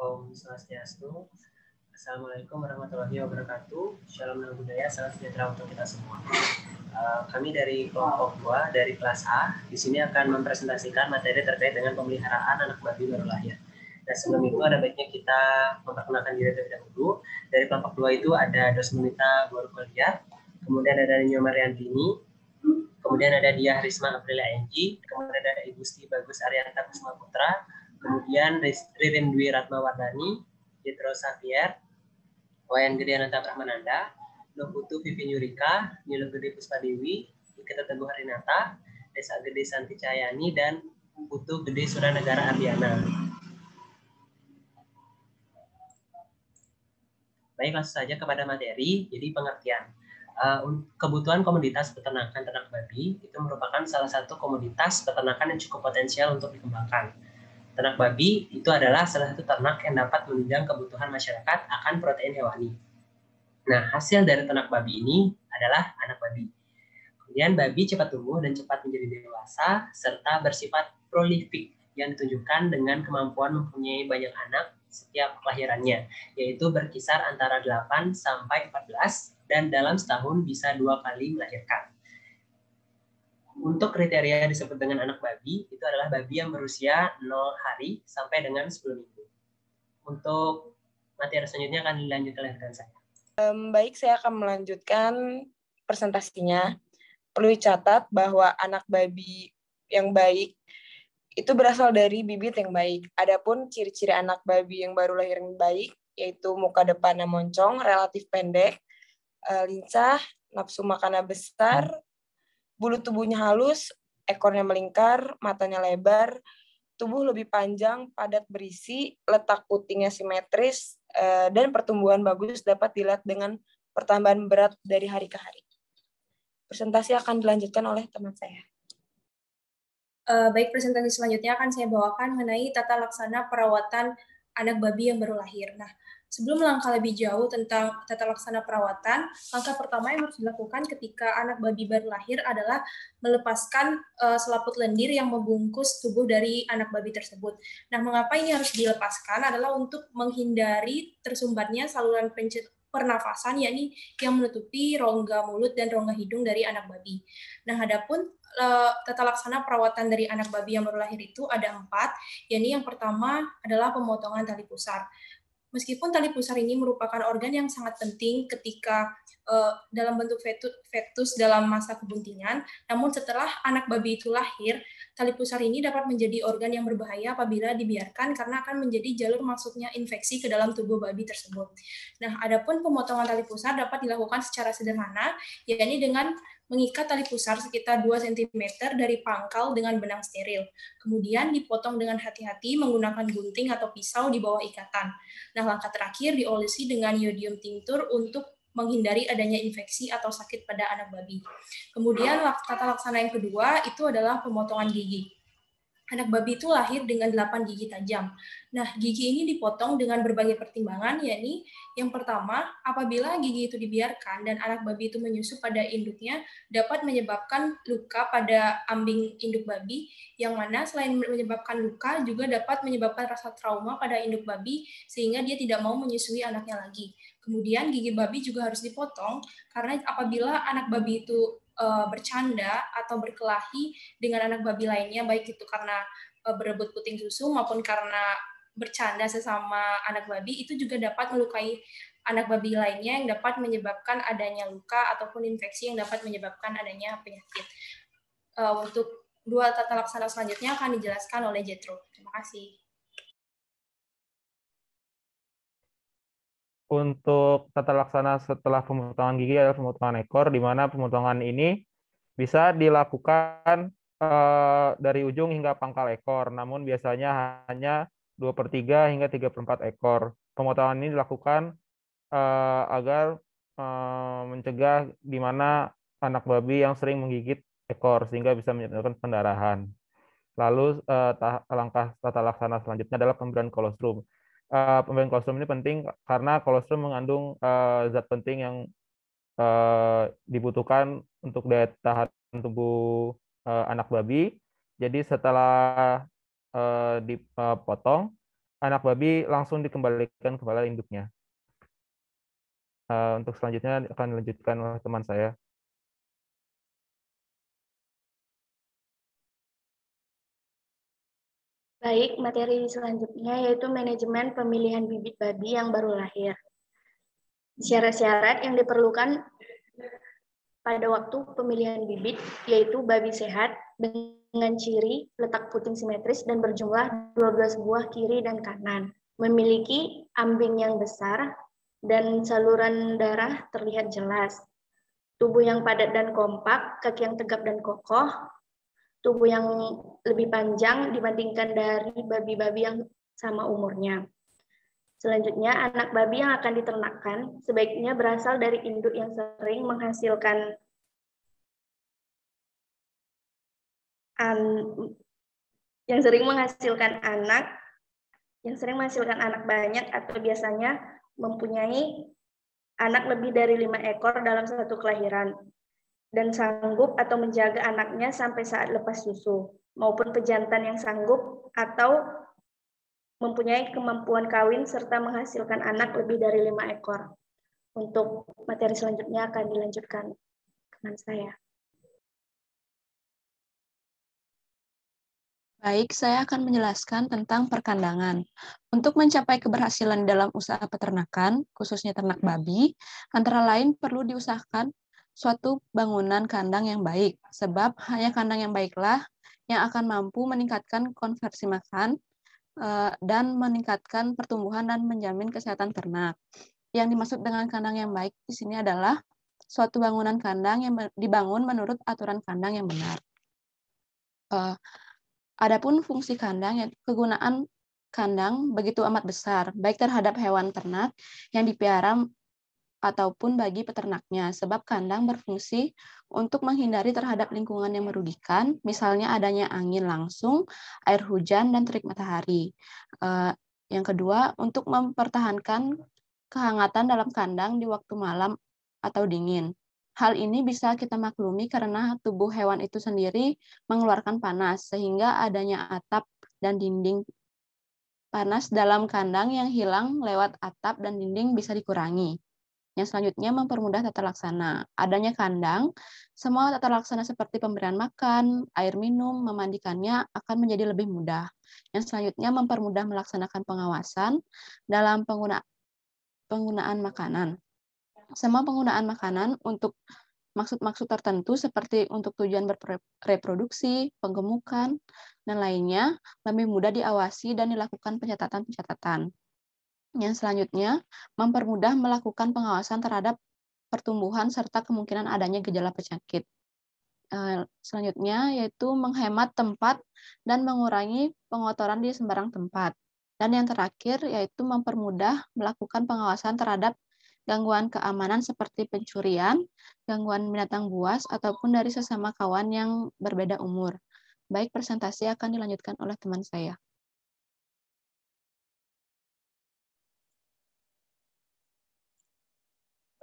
Om Swastiastu. Assalamualaikum warahmatullahi wabarakatuh. Shalom dan budaya, salam sejahtera untuk kita semua. Kami dari kelompok 2 dari kelas A di sini akan mempresentasikan materi terkait dengan pemeliharaan anak babi baru lahir. Dan sebelum itu ada baiknya kita memperkenalkan diri terlebih dahulu. Dari kelompok 2 itu ada Dosmunita Gorukolia, kemudian ada Nyo Mariantini, kemudian ada Dia Risma Aprilia Enji, kemudian ada Ibu Sti Bagus Arianta Kusuma Putra, kemudian Ririn Dwi Ratmawardani, Jitro Xavier, Wayan Gede Ananta Brahmananda, Noputu Vivi Nyurika, Nilo Gede Puspadewi, Iketa Teguh Harinata, Desa Gede Santi Cahyani, dan Putu Gede Suranegara Ardiana. Baik, langsung saja kepada materi. Jadi pengertian. Kebutuhan komoditas peternakan ternak babi itu merupakan salah satu komoditas peternakan yang cukup potensial untuk dikembangkan. Ternak babi itu adalah salah satu ternak yang dapat menunjang kebutuhan masyarakat akan protein hewani. Nah, hasil dari ternak babi ini adalah anak babi. Kemudian babi cepat tumbuh dan cepat menjadi dewasa serta bersifat prolifik yang ditunjukkan dengan kemampuan mempunyai banyak anak setiap kelahirannya, yaitu berkisar antara 8 sampai 14 dan dalam setahun bisa 2 kali melahirkan. Untuk kriteria yang disebut dengan anak babi, itu adalah babi yang berusia 0 hari sampai dengan 10 minggu. Untuk materi selanjutnya akan dilanjutkan oleh rekan saya. Baik, saya akan melanjutkan presentasinya. Perlu dicatat bahwa anak babi yang baik itu berasal dari bibit yang baik. Adapun ciri-ciri anak babi yang baru lahir yang baik, yaitu muka depannya moncong, relatif pendek, lincah, nafsu makannya besar, bulu tubuhnya halus, ekornya melingkar, matanya lebar, tubuh lebih panjang, padat berisi, letak putingnya simetris, dan pertumbuhan bagus dapat dilihat dengan pertambahan berat dari hari ke hari. Presentasi akan dilanjutkan oleh teman saya. Baik, presentasi selanjutnya akan saya bawakan mengenai tata laksana perawatan anak babi yang baru lahir. Nah, sebelum melangkah lebih jauh tentang tata laksana perawatan, langkah pertama yang harus dilakukan ketika anak babi baru lahir adalah melepaskan selaput lendir yang membungkus tubuh dari anak babi tersebut. Nah, mengapa ini harus dilepaskan adalah untuk menghindari tersumbatnya saluran pernafasan, yakni yang menutupi rongga mulut dan rongga hidung dari anak babi. Nah, adapun tata laksana perawatan dari anak babi yang baru lahir itu ada 4, yakni yang pertama adalah pemotongan tali pusar. Meskipun tali pusar ini merupakan organ yang sangat penting ketika dalam bentuk fetus dalam masa kebuntingan, namun setelah anak babi itu lahir, tali pusar ini dapat menjadi organ yang berbahaya apabila dibiarkan karena akan menjadi jalur masuknya infeksi ke dalam tubuh babi tersebut. Nah, adapun pemotongan tali pusar dapat dilakukan secara sederhana, yakni dengan mengikat tali pusar sekitar 2 cm dari pangkal dengan benang steril. Kemudian dipotong dengan hati-hati menggunakan gunting atau pisau di bawah ikatan. Nah, langkah terakhir diolesi dengan iodium tinctur untuk menghindari adanya infeksi atau sakit pada anak babi. Kemudian tata laksana yang kedua itu adalah pemotongan gigi. Anak babi itu lahir dengan 8 gigi tajam. Nah, gigi ini dipotong dengan berbagai pertimbangan, yakni yang pertama, apabila gigi itu dibiarkan dan anak babi itu menyusu pada induknya, dapat menyebabkan luka pada ambing induk babi, yang mana selain menyebabkan luka, juga dapat menyebabkan rasa trauma pada induk babi, sehingga dia tidak mau menyusui anaknya lagi. Kemudian gigi babi juga harus dipotong, karena apabila anak babi itu bercanda atau berkelahi dengan anak babi lainnya, baik itu karena berebut puting susu maupun karena bercanda sesama anak babi, itu juga dapat melukai anak babi lainnya yang dapat menyebabkan adanya luka ataupun infeksi yang dapat menyebabkan adanya penyakit. Untuk 2 tata laksana selanjutnya akan dijelaskan oleh Jethro. Terima kasih. Untuk tata laksana setelah pemotongan gigi adalah pemotongan ekor, di mana pemotongan ini bisa dilakukan dari ujung hingga pangkal ekor, namun biasanya hanya 2/3 hingga 3/4 ekor. Pemotongan ini dilakukan agar mencegah di mana anak babi yang sering menggigit ekor sehingga bisa menyebabkan pendarahan. Lalu langkah tata laksana selanjutnya adalah pemberian kolostrum. Pemberian kolostrum ini penting karena kolostrum mengandung zat penting yang dibutuhkan untuk daya tahan tubuh anak babi. Jadi setelah dipotong, anak babi langsung dikembalikan kepada induknya. Untuk selanjutnya akan dilanjutkan oleh teman saya. Baik, materi selanjutnya yaitu manajemen pemilihan bibit babi yang baru lahir. Syarat-syarat yang diperlukan pada waktu pemilihan bibit yaitu babi sehat dengan ciri letak puting simetris dan berjumlah 12 buah kiri dan kanan. Memiliki ambing yang besar dan saluran darah terlihat jelas. Tubuh yang padat dan kompak, kaki yang tegap dan kokoh, tubuh yang lebih panjang dibandingkan dari babi-babi yang sama umurnya. Selanjutnya, anak babi yang akan diternakkan sebaiknya berasal dari induk yang sering menghasilkan anak banyak atau biasanya mempunyai anak lebih dari 5 ekor dalam satu kelahiran dan sanggup atau menjaga anaknya sampai saat lepas susu, maupun pejantan yang sanggup atau mempunyai kemampuan kawin serta menghasilkan anak lebih dari 5 ekor. Untuk materi selanjutnya akan dilanjutkan teman saya. Baik, saya akan menjelaskan tentang perkandangan. Untuk mencapai keberhasilan dalam usaha peternakan, khususnya ternak babi, antara lain perlu diusahakan suatu bangunan kandang yang baik, sebab hanya kandang yang baiklah yang akan mampu meningkatkan konversi makan dan meningkatkan pertumbuhan dan menjamin kesehatan ternak. Yang dimaksud dengan kandang yang baik di sini adalah suatu bangunan kandang yang dibangun menurut aturan kandang yang benar. Adapun fungsi kandang, kegunaan kandang begitu amat besar, baik terhadap hewan ternak yang dipelihara ataupun bagi peternaknya, sebab kandang berfungsi untuk menghindari terhadap lingkungan yang merugikan, misalnya adanya angin langsung, air hujan, dan terik matahari. Yang kedua, untuk mempertahankan kehangatan dalam kandang di waktu malam atau dingin. Hal ini bisa kita maklumi karena tubuh hewan itu sendiri mengeluarkan panas, sehingga adanya atap dan dinding panas dalam kandang yang hilang lewat atap dan dinding bisa dikurangi. Yang selanjutnya, mempermudah tata laksana. Adanya kandang, semua tata laksana seperti pemberian makan, air minum, memandikannya akan menjadi lebih mudah. Yang selanjutnya, mempermudah melaksanakan pengawasan dalam penggunaan makanan. Semua penggunaan makanan untuk maksud-maksud tertentu seperti untuk tujuan berreproduksi, penggemukan, dan lainnya lebih mudah diawasi dan dilakukan pencatatan-pencatatan. Yang selanjutnya, mempermudah melakukan pengawasan terhadap pertumbuhan serta kemungkinan adanya gejala penyakit. Selanjutnya, yaitu menghemat tempat dan mengurangi pengotoran di sembarang tempat. Dan yang terakhir, yaitu mempermudah melakukan pengawasan terhadap gangguan keamanan seperti pencurian, gangguan binatang buas, ataupun dari sesama kawan yang berbeda umur. Baik, presentasi akan dilanjutkan oleh teman saya.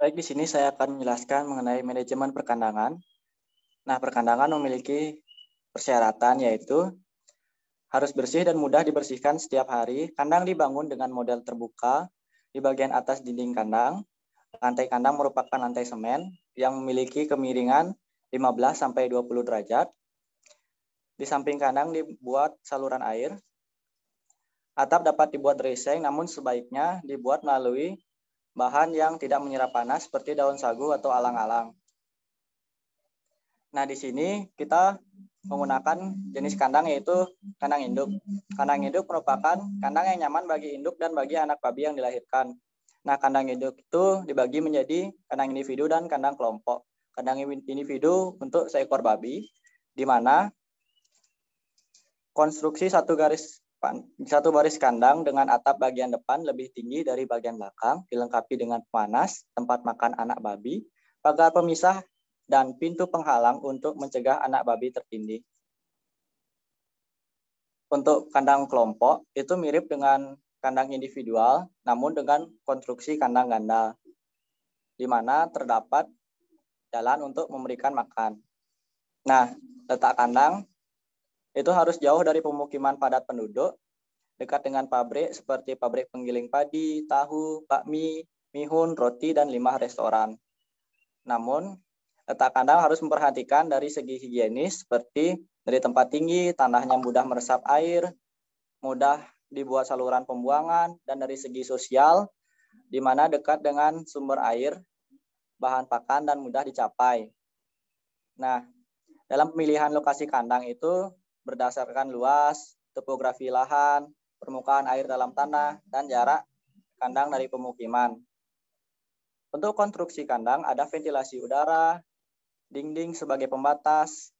Baik, di sini saya akan menjelaskan mengenai manajemen perkandangan. Nah, perkandangan memiliki persyaratan yaitu harus bersih dan mudah dibersihkan setiap hari. Kandang dibangun dengan model terbuka. Di bagian atas dinding kandang, lantai kandang merupakan lantai semen yang memiliki kemiringan 15-20 derajat. Di samping kandang dibuat saluran air. Atap dapat dibuat dreseng, namun sebaiknya dibuat melalui bahan yang tidak menyerap panas seperti daun sagu atau alang-alang. Nah, di sini kita menggunakan jenis kandang yaitu kandang induk. Kandang induk merupakan kandang yang nyaman bagi induk dan bagi anak babi yang dilahirkan. Nah, kandang induk itu dibagi menjadi kandang individu dan kandang kelompok. Kandang individu untuk seekor babi, di mana konstruksi satu baris kandang dengan atap bagian depan lebih tinggi dari bagian belakang, dilengkapi dengan pemanas, tempat makan anak babi, pagar pemisah, dan pintu penghalang untuk mencegah anak babi tertindih. Untuk kandang kelompok, itu mirip dengan kandang individual, namun dengan konstruksi kandang ganda, di mana terdapat jalan untuk memberikan makan. Nah, letak kandang itu harus jauh dari pemukiman padat penduduk dekat dengan pabrik seperti pabrik penggiling padi, tahu, bakmi, mihun, roti, dan limbah restoran. Namun, letak kandang harus memperhatikan dari segi higienis seperti dari tempat tinggi, tanahnya mudah meresap air, mudah dibuat saluran pembuangan, dan dari segi sosial, di mana dekat dengan sumber air, bahan pakan, dan mudah dicapai. Nah, dalam pemilihan lokasi kandang itu berdasarkan luas, topografi lahan, permukaan air dalam tanah, dan jarak kandang dari pemukiman. Untuk konstruksi kandang ada ventilasi udara, dinding sebagai pembatas,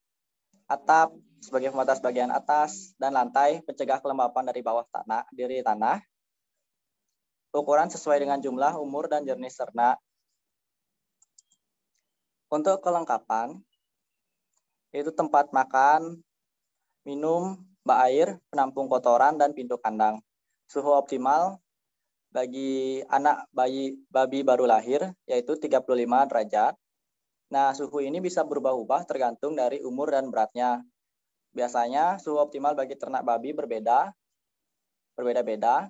atap sebagai pembatas bagian atas, dan lantai pencegah kelembapan dari bawah tanah. Ukuran sesuai dengan jumlah, umur, dan jenis ternak. Untuk kelengkapan, yaitu tempat makan, minum, bak air, penampung kotoran, dan pintu kandang. Suhu optimal bagi anak babi baru lahir, yaitu 35 derajat. Nah, suhu ini bisa berubah-ubah tergantung dari umur dan beratnya. Biasanya suhu optimal bagi ternak babi berbeda-beda.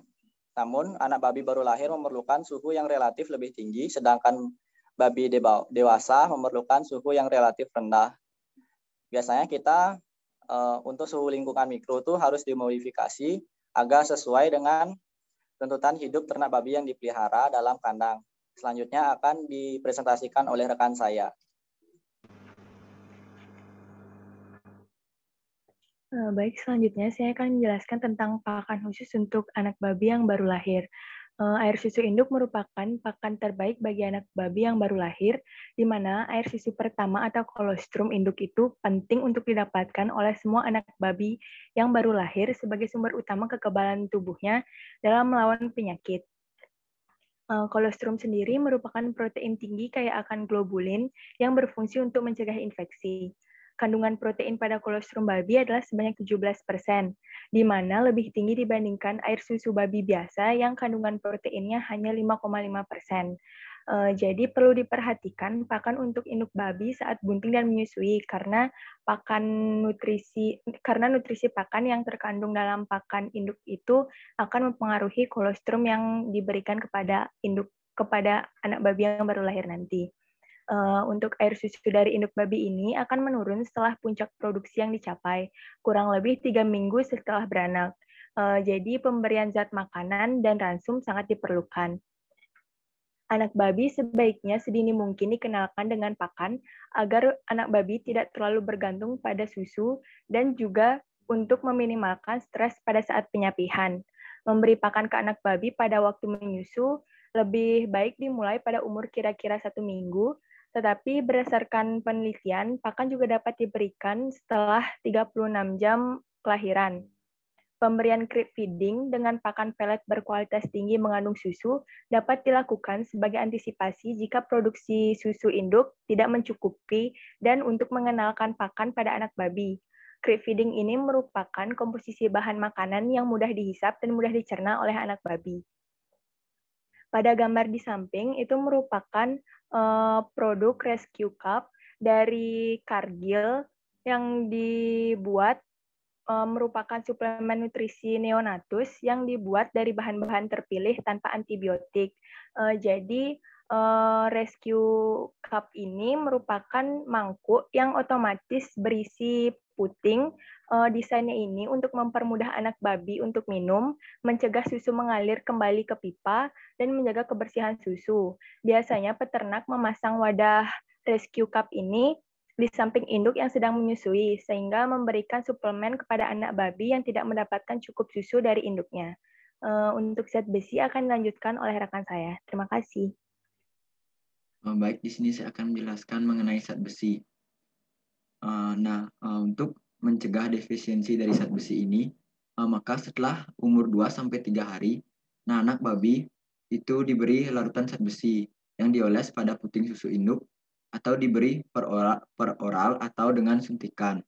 Namun, anak babi baru lahir memerlukan suhu yang relatif lebih tinggi, sedangkan babi dewasa memerlukan suhu yang relatif rendah. Biasanya kita untuk suhu lingkungan mikro itu harus dimodifikasi agar sesuai dengan tuntutan hidup ternak babi yang dipelihara dalam kandang. Selanjutnya akan dipresentasikan oleh rekan saya. Baik, selanjutnya saya akan menjelaskan tentang pakan khusus untuk anak babi yang baru lahir. Air susu induk merupakan pakan terbaik bagi anak babi yang baru lahir, di mana air susu pertama atau kolostrum induk itu penting untuk didapatkan oleh semua anak babi yang baru lahir sebagai sumber utama kekebalan tubuhnya dalam melawan penyakit. Kolostrum sendiri merupakan protein tinggi kaya akan globulin yang berfungsi untuk mencegah infeksi. Kandungan protein pada kolostrum babi adalah sebanyak 17%, di mana lebih tinggi dibandingkan air susu babi biasa yang kandungan proteinnya hanya 5,5%. Jadi perlu diperhatikan pakan untuk induk babi saat bunting dan menyusui karena nutrisi pakan yang terkandung dalam pakan induk itu akan mempengaruhi kolostrum yang diberikan kepada anak babi yang baru lahir nanti. Untuk air susu dari induk babi ini akan menurun setelah puncak produksi yang dicapai, kurang lebih 3 minggu setelah beranak. Jadi pemberian zat makanan dan ransum sangat diperlukan. Anak babi sebaiknya sedini mungkin dikenalkan dengan pakan agar anak babi tidak terlalu bergantung pada susu dan juga untuk meminimalkan stres pada saat penyapihan. Memberi pakan ke anak babi pada waktu menyusu lebih baik dimulai pada umur kira-kira 1 minggu, tetapi berdasarkan penelitian, pakan juga dapat diberikan setelah 36 jam kelahiran. Pemberian crib feeding dengan pakan pelet berkualitas tinggi mengandung susu dapat dilakukan sebagai antisipasi jika produksi susu induk tidak mencukupi dan untuk mengenalkan pakan pada anak babi. Crib feeding ini merupakan komposisi bahan makanan yang mudah dihisap dan mudah dicerna oleh anak babi. Pada gambar di samping itu merupakan produk Rescue Cup dari Cargill yang dibuat merupakan suplemen nutrisi neonatus yang dibuat dari bahan-bahan terpilih tanpa antibiotik. Jadi Rescue Cup ini merupakan mangkuk yang otomatis berisi puting. Desainnya ini untuk mempermudah anak babi untuk minum, mencegah susu mengalir kembali ke pipa, dan menjaga kebersihan susu. Biasanya peternak memasang wadah Rescue Cup ini di samping induk yang sedang menyusui, sehingga memberikan suplemen kepada anak babi yang tidak mendapatkan cukup susu dari induknya. Untuk zat besi akan dilanjutkan oleh rekan saya. Terima kasih. Baik, di sini saya akan menjelaskan mengenai zat besi. Untuk mencegah defisiensi dari zat besi ini, maka setelah umur 2-3 hari, anak babi itu diberi larutan zat besi yang dioles pada puting susu induk atau diberi per oral atau dengan suntikan.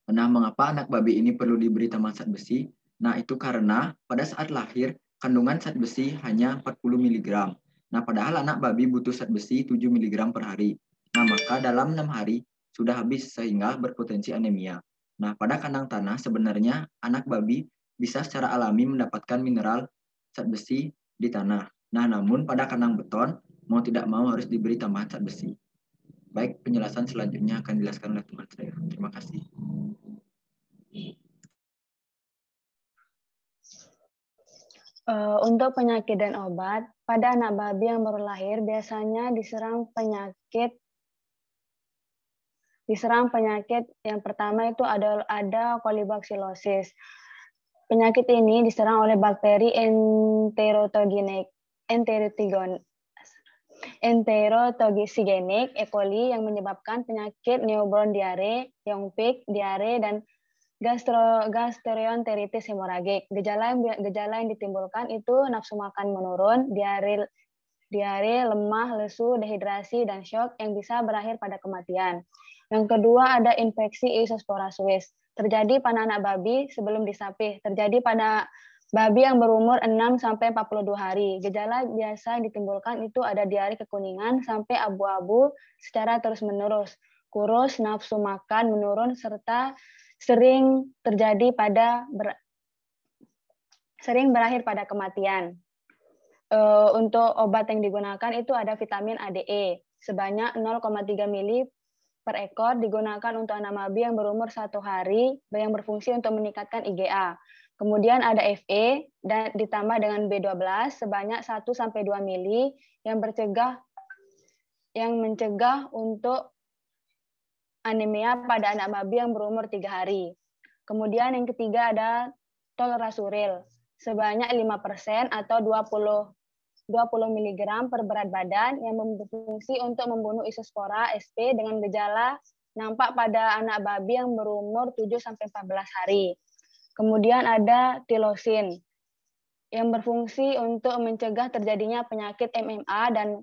Nah, mengapa anak babi ini perlu diberi tambahan zat besi? Nah, itu karena pada saat lahir, kandungan zat besi hanya 40 mg. Nah, padahal anak babi butuh zat besi 7 mg per hari. Nah, maka dalam 6 hari sudah habis sehingga berpotensi anemia. Nah, pada kandang tanah sebenarnya anak babi bisa secara alami mendapatkan mineral zat besi di tanah. Nah, namun pada kandang beton, mau tidak mau harus diberi tambahan zat besi. Baik, penjelasan selanjutnya akan dijelaskan oleh teman saya. Terima kasih. Untuk penyakit dan obat, pada anak babi yang baru lahir biasanya diserang penyakit yang pertama itu ada kolibaksilosis. Penyakit ini diserang oleh bakteri enterotoxigenic E. coli yang menyebabkan penyakit newborn diare, young pig diare, dan gastroenteritis hemoragik. Gejala yang ditimbulkan itu nafsu makan menurun, diare, lemah, lesu, dehidrasi, dan shock yang bisa berakhir pada kematian. Yang kedua ada infeksi Isospora suis. Terjadi pada anak babi sebelum disapih. Terjadi pada babi yang berumur 6-42 hari. Gejala biasa yang ditimbulkan itu ada diare kekuningan sampai abu-abu secara terus-menerus, kurus, nafsu makan menurun, serta sering berakhir pada kematian. Untuk obat yang digunakan itu ada vitamin ADE sebanyak 0,3 ml per ekor, digunakan untuk anak babi yang berumur 1 hari yang berfungsi untuk meningkatkan IgA. Kemudian ada Fe dan ditambah dengan B12 sebanyak 1-2 ml yang mencegah untuk anemia pada anak babi yang berumur 3 hari. Kemudian yang ketiga ada tolrasuril sebanyak 5% atau 20 mg per berat badan yang berfungsi untuk membunuh Isospora sp dengan gejala nampak pada anak babi yang berumur 7-14 hari. Kemudian ada tilosin yang berfungsi untuk mencegah terjadinya penyakit MMA dan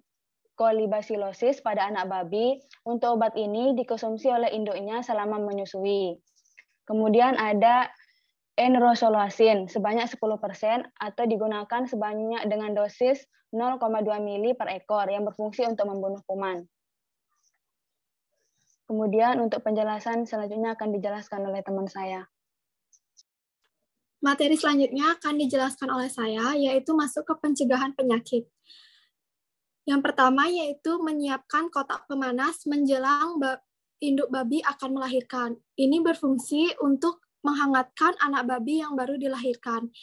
kolibasilosis pada anak babi. Untuk obat ini dikonsumsi oleh induknya selama menyusui. Kemudian ada enrosolasin sebanyak 10% atau digunakan sebanyak dengan dosis 0,2 ml per ekor yang berfungsi untuk membunuh kuman. Kemudian untuk penjelasan selanjutnya akan dijelaskan oleh teman saya. Materi selanjutnya akan dijelaskan oleh saya, yaitu masuk ke pencegahan penyakit. Yang pertama yaitu menyiapkan kotak pemanas menjelang induk babi akan melahirkan. Ini berfungsi untuk menghangatkan anak babi yang baru dilahirkan.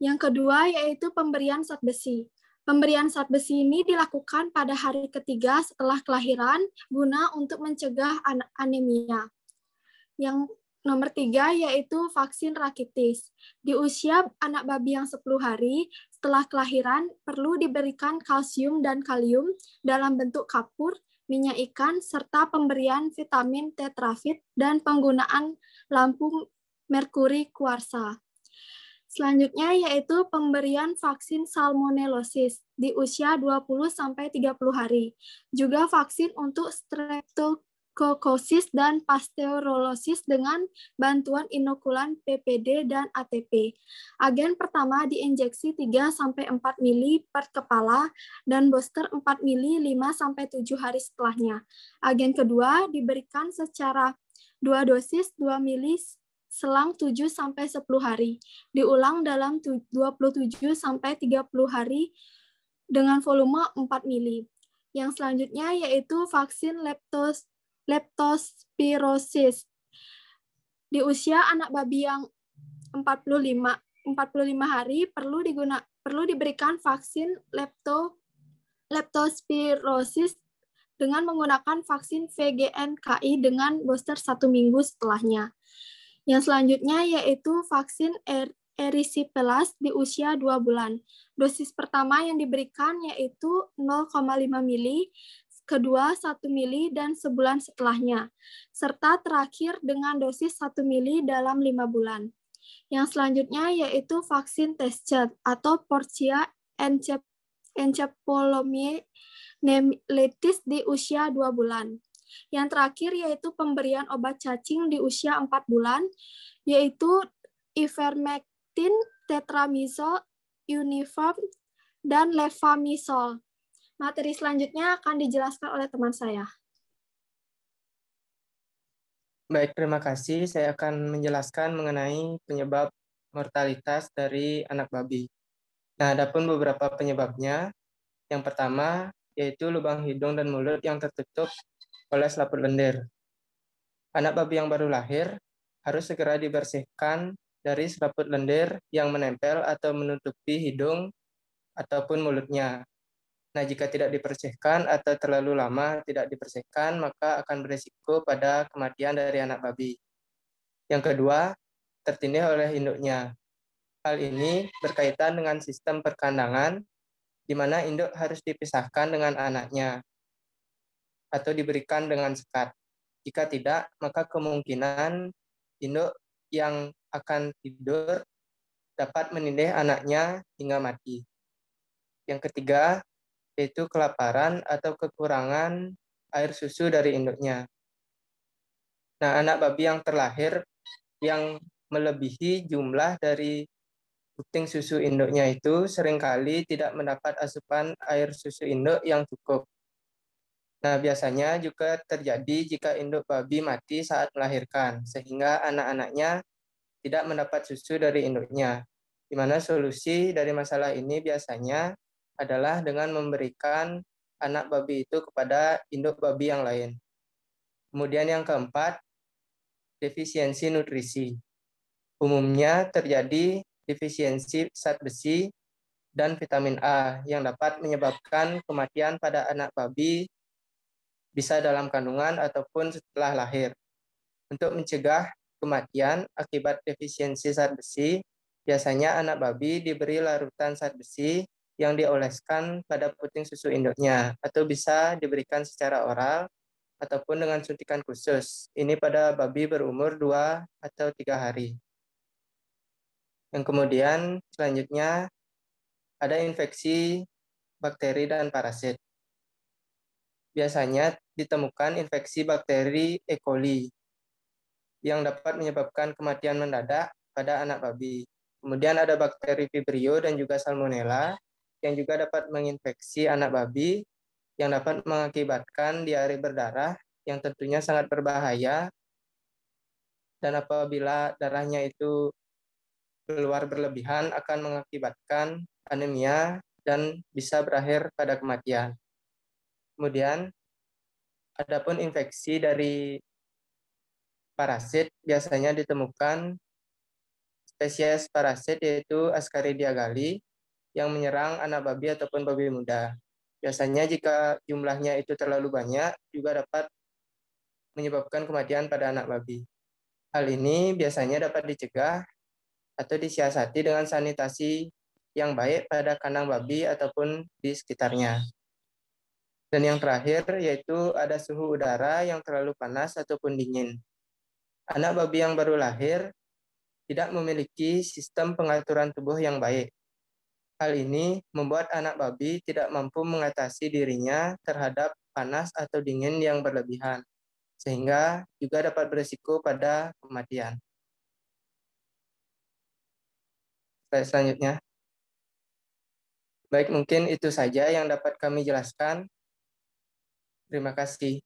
Yang kedua yaitu pemberian zat besi. Pemberian zat besi ini dilakukan pada hari ketiga setelah kelahiran guna untuk mencegah anemia. Yang nomor 3 yaitu vaksin rakitis. Di usia anak babi yang 10 hari setelah kelahiran perlu diberikan kalsium dan kalium dalam bentuk kapur, minyak ikan, serta pemberian vitamin tetrafit dan penggunaan lampu merkuri kuarsa. Selanjutnya yaitu pemberian vaksin salmonellosis di usia 20-30 hari. Juga vaksin untuk streptokokosis dan pasteurolosis dengan bantuan inokulan PPD dan ATP. Agen pertama diinjeksi 3-4 ml per kepala dan booster 4 ml 5-7 hari setelahnya. Agen kedua diberikan secara 2 dosis 2 ml selang 7-10 hari. Diulang dalam 27-30 hari dengan volume 4 ml. Yang selanjutnya yaitu vaksin leptospirosis. Di usia anak babi yang 45 hari perlu diberikan vaksin leptospirosis dengan menggunakan vaksin VGNKI dengan booster 1 minggu setelahnya. Yang selanjutnya yaitu vaksin erysipelas di usia 2 bulan. Dosis pertama yang diberikan yaitu 0,5 ml, kedua 1 ml dan sebulan setelahnya, serta terakhir dengan dosis 1 ml dalam 5 bulan. Yang selanjutnya yaitu vaksin TESCED atau Porcia encephalomyelitis di usia 2 bulan. Yang terakhir yaitu pemberian obat cacing di usia 4 bulan, yaitu ivermectin, tetramycin, uniform, dan levamisol. Materi selanjutnya akan dijelaskan oleh teman saya. Baik, terima kasih. Saya akan menjelaskan mengenai penyebab mortalitas dari anak babi. Nah, adapun beberapa penyebabnya. Yang pertama yaitu lubang hidung dan mulut yang tertutup oleh selaput lendir. Anak babi yang baru lahir harus segera dibersihkan dari selaput lendir yang menempel atau menutupi hidung ataupun mulutnya. Nah, jika tidak dibersihkan atau terlalu lama tidak dibersihkan, maka akan berisiko pada kematian dari anak babi. Yang kedua, tertindih oleh induknya. Hal ini berkaitan dengan sistem perkandangan, di mana induk harus dipisahkan dengan anaknya atau diberikan dengan sekat. Jika tidak, maka kemungkinan induk yang akan tidur dapat menindih anaknya hingga mati. Yang ketiga, yaitu kelaparan atau kekurangan air susu dari induknya. Nah, anak babi yang terlahir yang melebihi jumlah dari puting susu induknya itu seringkali tidak mendapat asupan air susu induk yang cukup. Nah, biasanya juga terjadi jika induk babi mati saat melahirkan, sehingga anak-anaknya tidak mendapat susu dari induknya. Di mana solusi dari masalah ini biasanya adalah dengan memberikan anak babi itu kepada induk babi yang lain. Kemudian yang keempat, defisiensi nutrisi. Umumnya terjadi defisiensi zat besi dan vitamin A yang dapat menyebabkan kematian pada anak babi bisa dalam kandungan ataupun setelah lahir. Untuk mencegah kematian akibat defisiensi zat besi, biasanya anak babi diberi larutan zat besi yang dioleskan pada puting susu induknya, atau bisa diberikan secara oral ataupun dengan suntikan khusus. Ini pada babi berumur 2 atau 3 hari. Yang kemudian selanjutnya ada infeksi bakteri dan parasit. Biasanya ditemukan infeksi bakteri E. coli yang dapat menyebabkan kematian mendadak pada anak babi. Kemudian ada bakteri Vibrio dan juga Salmonella yang juga dapat menginfeksi anak babi yang dapat mengakibatkan diare berdarah yang tentunya sangat berbahaya, dan apabila darahnya itu keluar berlebihan akan mengakibatkan anemia dan bisa berakhir pada kematian. Kemudian, adapun infeksi dari parasit biasanya ditemukan spesies parasit yaitu Ascaridia gali yang menyerang anak babi ataupun babi muda. Biasanya jika jumlahnya itu terlalu banyak juga dapat menyebabkan kematian pada anak babi. Hal ini biasanya dapat dicegah atau disiasati dengan sanitasi yang baik pada kandang babi ataupun di sekitarnya. Dan yang terakhir yaitu ada suhu udara yang terlalu panas ataupun dingin. Anak babi yang baru lahir tidak memiliki sistem pengaturan tubuh yang baik. Hal ini membuat anak babi tidak mampu mengatasi dirinya terhadap panas atau dingin yang berlebihan, sehingga juga dapat berisiko pada kematian. Slide selanjutnya. Baik, mungkin itu saja yang dapat kami jelaskan. Terima kasih.